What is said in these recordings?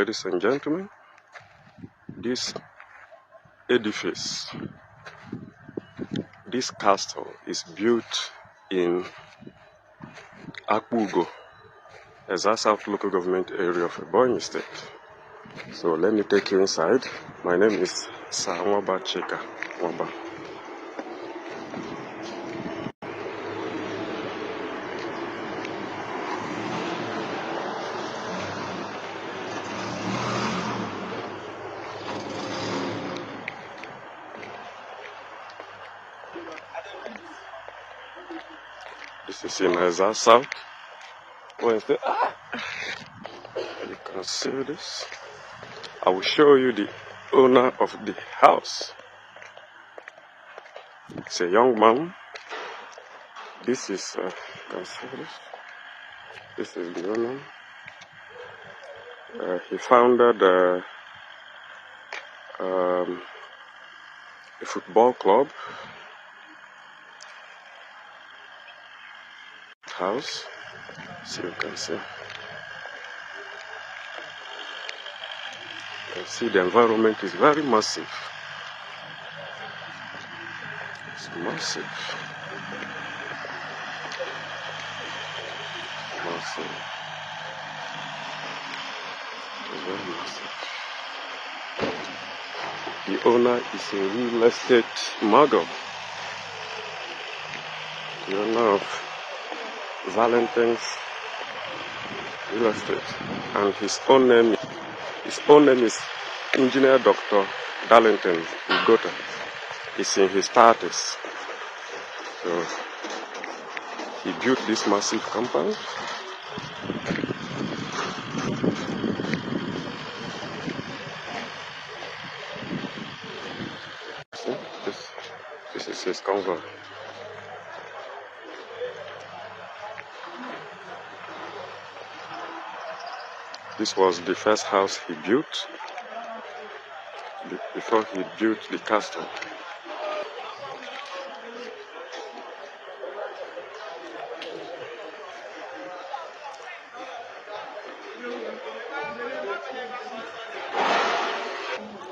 Ladies and gentlemen, this edifice, this castle is built in Akbugo, Ezza South local government area of Ebonyi state. So let me take you inside. My name is Nwaba Chika Nwaba. This is in Ezza South. Wednesday. You can see this. I will show you the owner of the house. It's a young man. This is, you can see this. This is the owner. He founded a football club. House. So you can see. You can see the environment is very massive. It's massive. Massive. It's very massive. The owner is a real estate mogul. The owner of Valentine's Real Estate, and his own name is Engineer Dr. Darlington Igota. He's in his 30s. So he built this massive compound. See, this is his compound. This was the first house he built before he built the castle.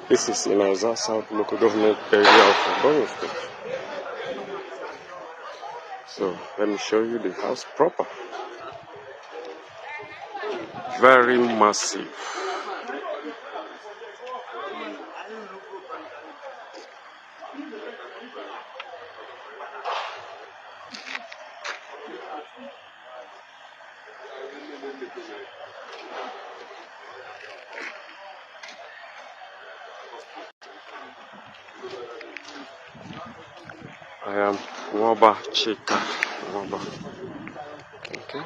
This is in Ezza South local government area of Ebonyi state. So let me show you the house proper. Very massive. I am Nwaba Chika Nwaba. Okay.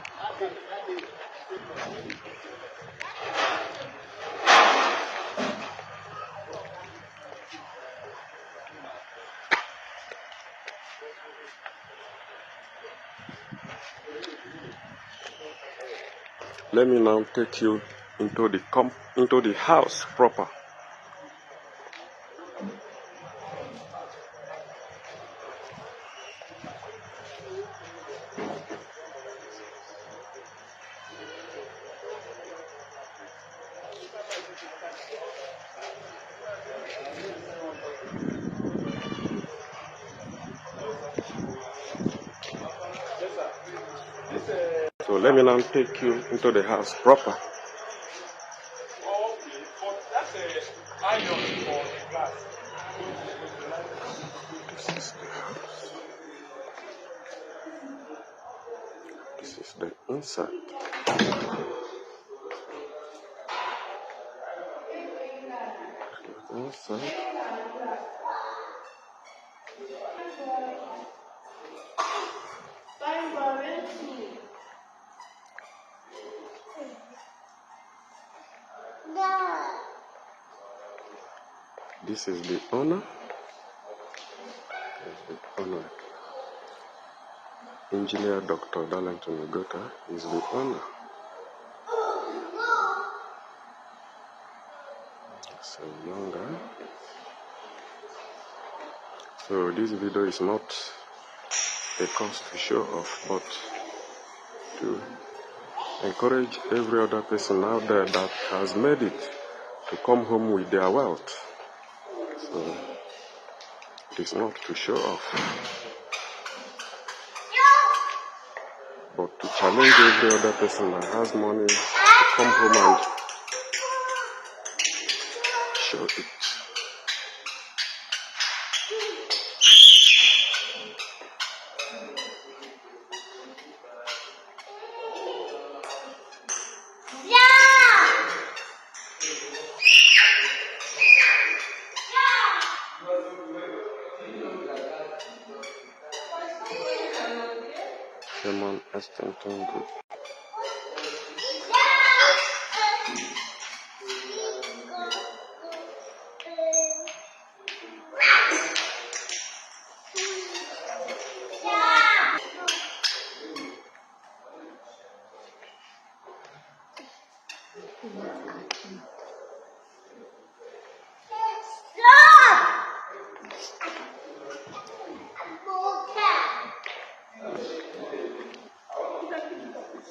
Let me now take you into the house proper. So let me now take you into the house proper. This is the house. This is the inside. The inside. This is the owner. The owner. Engineer Dr. Darlington Igota is the owner. It's a young guy. So this video is not a cause to show off, but to encourage every other person out there that has made it to come home with their wealth. So it is not to show off, but to challenge every other person that has money to come home and show it. Human Extension Group.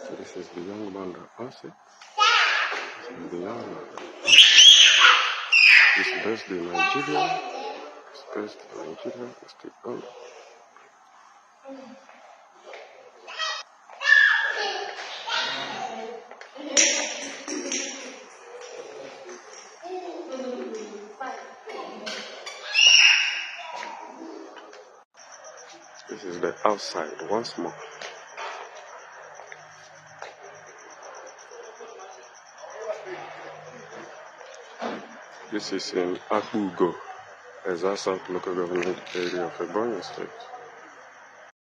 So this is the young man that passed it. This is the young man. He's based in Nigeria. He's based in Nigeria. He's the owner. This is the outside once more. This is in Akbugo, Ezza South local government area of Ebonyi State.